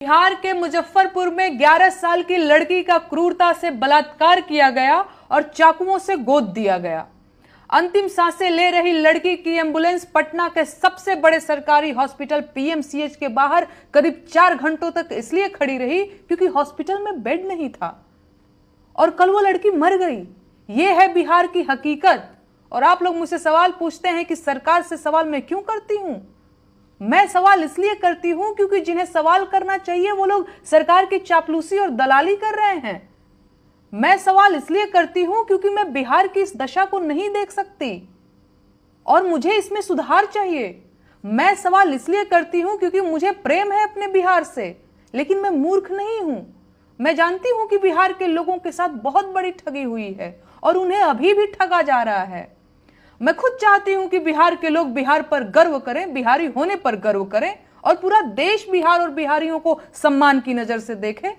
बिहार के मुजफ्फरपुर में 11 साल की लड़की का क्रूरता से बलात्कार किया गया और चाकुओं से गोद दिया गया। अंतिम सांसें ले रही लड़की की एम्बुलेंस पटना के सबसे बड़े सरकारी हॉस्पिटल पीएमसीएच के बाहर करीब 4 घंटों तक इसलिए खड़ी रही क्योंकि हॉस्पिटल में बेड नहीं था और कल वो लड़की मर गई। ये है बिहार की हकीकत। और आप लोग मुझसे सवाल पूछते हैं कि सरकार से सवाल मैं क्यों करती हूं। मैं सवाल इसलिए करती हूं क्योंकि जिन्हें सवाल करना चाहिए वो लोग सरकार की चापलूसी और दलाली कर रहे हैं। मैं सवाल इसलिए करती हूं क्योंकि मैं बिहार की इस दशा को नहीं देख सकती और मुझे इसमें सुधार चाहिए। मैं सवाल इसलिए करती हूं क्योंकि मुझे प्रेम है अपने बिहार से, लेकिन मैं मूर्ख नहीं हूं। मैं जानती हूं कि बिहार के लोगों के साथ बहुत बड़ी ठगी हुई है और उन्हें अभी भी ठगा जा रहा है। मैं खुद चाहती हूं कि बिहार के लोग बिहार पर गर्व करें, बिहारी होने पर गर्व करें और पूरा देश बिहार और बिहारियों को सम्मान की नजर से देखे।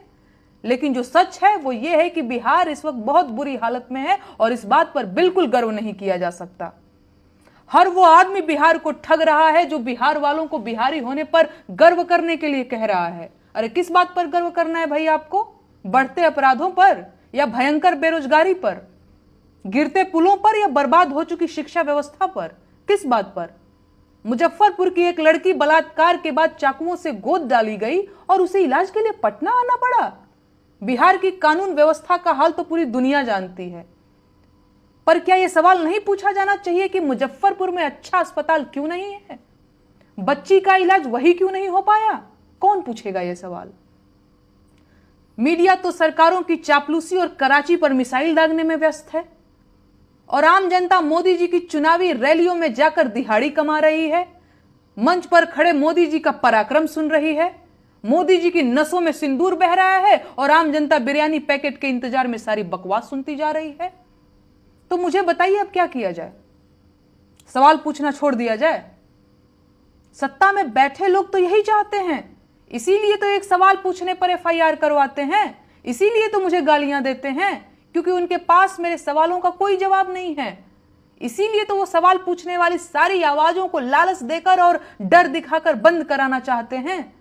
लेकिन जो सच है वो ये है कि बिहार इस वक्त बहुत बुरी हालत में है और इस बात पर बिल्कुल गर्व नहीं किया जा सकता। हर वो आदमी बिहार को ठग रहा है जो बिहार वालों को बिहारी होने पर गर्व करने के लिए कह रहा है। अरे किस बात पर गर्व करना है भाई आपको? बढ़ते अपराधों पर या भयंकर बेरोजगारी पर, गिरते पुलों पर या बर्बाद हो चुकी शिक्षा व्यवस्था पर? किस बात पर? मुजफ्फरपुर की एक लड़की बलात्कार के बाद चाकुओं से गोद डाली गई और उसे इलाज के लिए पटना आना पड़ा। बिहार की कानून व्यवस्था का हाल तो पूरी दुनिया जानती है, पर क्या यह सवाल नहीं पूछा जाना चाहिए कि मुजफ्फरपुर में अच्छा अस्पताल क्यों नहीं है? बच्ची का इलाज वही क्यों नहीं हो पाया? कौन पूछेगा यह सवाल? मीडिया तो सरकारों की चापलूसी और कराची पर मिसाइल दागने में व्यस्त है और आम जनता मोदी जी की चुनावी रैलियों में जाकर दिहाड़ी कमा रही है। मंच पर खड़े मोदी जी का पराक्रम सुन रही है। मोदी जी की नसों में सिंदूर बह रहा है और आम जनता बिरयानी पैकेट के इंतजार में सारी बकवास सुनती जा रही है। तो मुझे बताइए अब क्या किया जाए? सवाल पूछना छोड़ दिया जाए? सत्ता में बैठे लोग तो यही चाहते हैं, इसीलिए तो एक सवाल पूछने पर एफआईआर करवाते हैं, इसीलिए तो मुझे गालियां देते हैं क्योंकि उनके पास मेरे सवालों का कोई जवाब नहीं है। इसीलिए तो वो सवाल पूछने वाली सारी आवाजों को लालच देकर और डर दिखाकर बंद कराना चाहते हैं।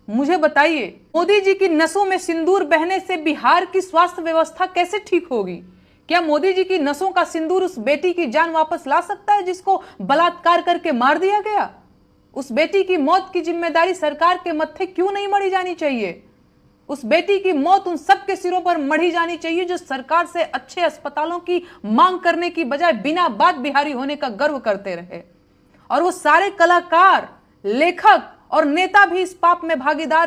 मुझे बताइए, मोदी जी की नसों में सिंदूर बहने से बिहार की स्वास्थ्य व्यवस्था कैसे ठीक होगी? क्या मोदी जी की नसों का सिंदूर उस बेटी की जान वापस ला सकता है जिसको बलात्कार करके मार दिया गया? उस बेटी की मौत की जिम्मेदारी सरकार के मत्थे क्यों नहीं मढ़ी जानी चाहिए? उस बेटी की मौत उन सबके सिरों पर मढ़ी जानी चाहिए जो सरकार से अच्छे अस्पतालों की मांग करने की बजाय बिना बात बिहारी होने का गर्व करते रहे। और वो सारे कलाकार, लेखक और नेता भी इस पाप में भागीदार हैं।